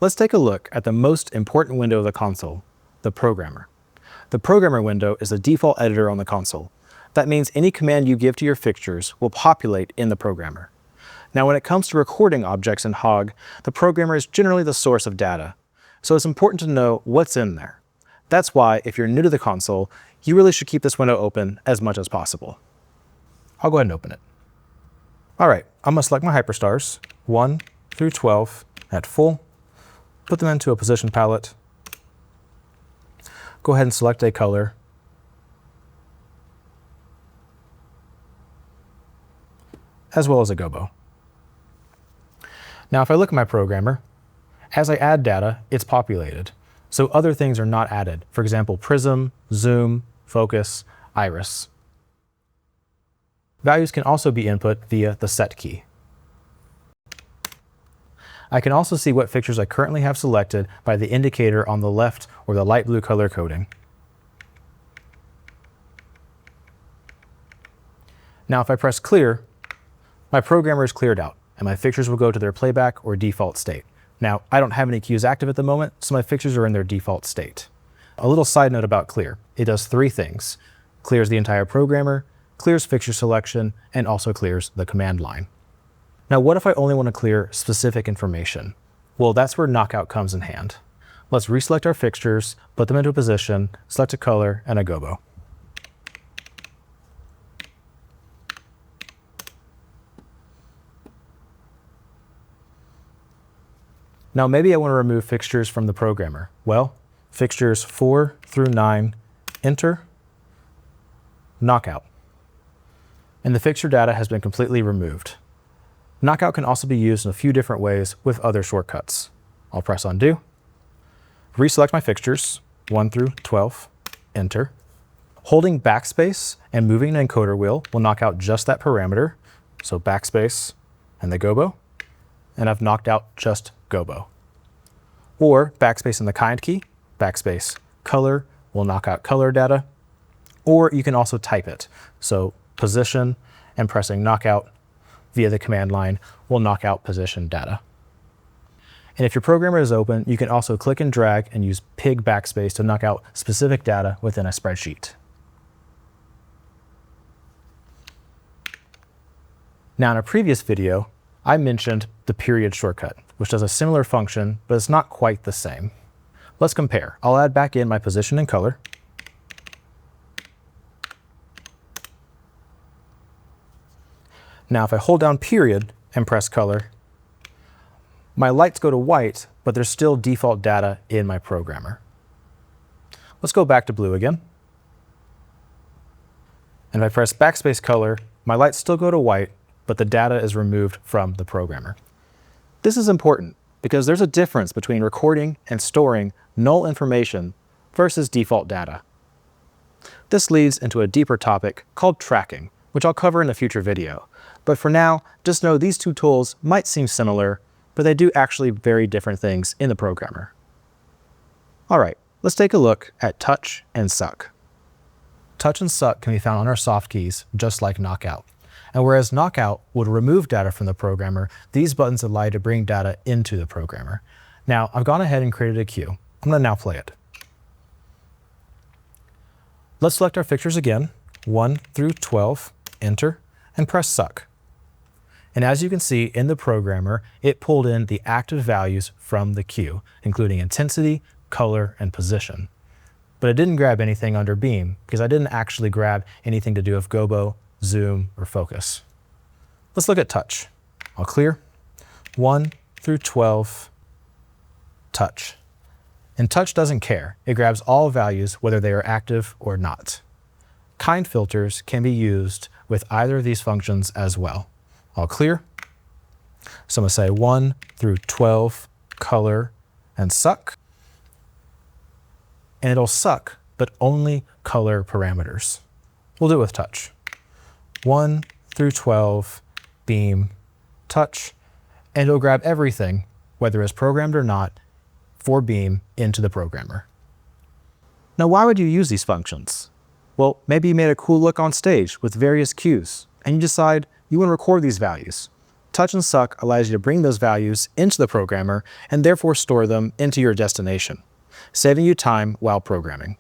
Let's take a look at the most important window of the console, the programmer. The programmer window is the default editor on the console. That means any command you give to your fixtures will populate in the programmer. Now, when it comes to recording objects in Hog, the programmer is generally the source of data, so it's important to know what's in there. That's why, if you're new to the console, you really should keep this window open as much as possible. I'll go ahead and open it. All right, I'm gonna select my hyperstars, 1 through 12 at full, put them into a position palette, go ahead and select a color, as well as a gobo. Now, if I look at my programmer, as I add data, it's populated. So other things are not added. For example, prism, zoom, focus, iris. Values can also be input via the set key. I can also see what fixtures I currently have selected by the indicator on the left or the light blue color coding. Now, if I press clear, my programmer is cleared out, and my fixtures will go to their playback or default state. Now, I don't have any cues active at the moment, so my fixtures are in their default state. A little side note about clear. It does 3 things. Clears the entire programmer, clears fixture selection, and also clears the command line. Now, what if I only want to clear specific information? Well, that's where knockout comes in hand. Let's reselect our fixtures, put them into a position, select a color, and a gobo. Now, maybe I want to remove fixtures from the programmer. Well, fixtures 4 through 9, enter, knockout. And the fixture data has been completely removed. Knockout can also be used in a few different ways with other shortcuts. I'll press undo, reselect my fixtures, 1 through 12, enter. Holding backspace and moving an encoder wheel will knock out just that parameter. So backspace and the gobo, and I've knocked out just gobo. Or backspace and the kind key, backspace color will knock out color data, or you can also type it. So position and pressing knockout via the command line will knock out position data. And if your programmer is open, you can also click and drag and use pig backspace to knock out specific data within a spreadsheet. Now, in a previous video, I mentioned the period shortcut, which does a similar function, but it's not quite the same. Let's compare. I'll add back in my position and color. Now, if I hold down period and press color, my lights go to white, but there's still default data in my programmer. Let's go back to blue again. And if I press backspace color, my lights still go to white, but the data is removed from the programmer. This is important because there's a difference between recording and storing null information versus default data. This leads into a deeper topic called tracking, which I'll cover in a future video. But for now, just know these two tools might seem similar, but they do actually very different things in the programmer. All right, let's take a look at touch and suck. Touch and suck can be found on our soft keys, just like knockout. And whereas knockout would remove data from the programmer, these buttons allow you to bring data into the programmer. Now, I've gone ahead and created a cue. I'm going to now play it. Let's select our fixtures again, 1 through 12, enter, and press suck. And as you can see in the programmer, it pulled in the active values from the cue, including intensity, color, and position. But it didn't grab anything under beam because I didn't actually grab anything to do with gobo, zoom, or focus. Let's look at touch. I'll clear 1 through 12, touch. And touch doesn't care. It grabs all values whether they are active or not. Kind filters can be used with either of these functions as well. I'll clear. So I'm going to say 1 through 12, color, and suck. And it'll suck, but only color parameters. We'll do it with touch. 1 through 12, beam, touch, and it'll grab everything, whether it's programmed or not, for beam into the programmer. Now, why would you use these functions? Well, maybe you made a cool look on stage with various cues, and you decide you want to record these values. Touch and Suck allows you to bring those values into the programmer and therefore store them into your destination, saving you time while programming.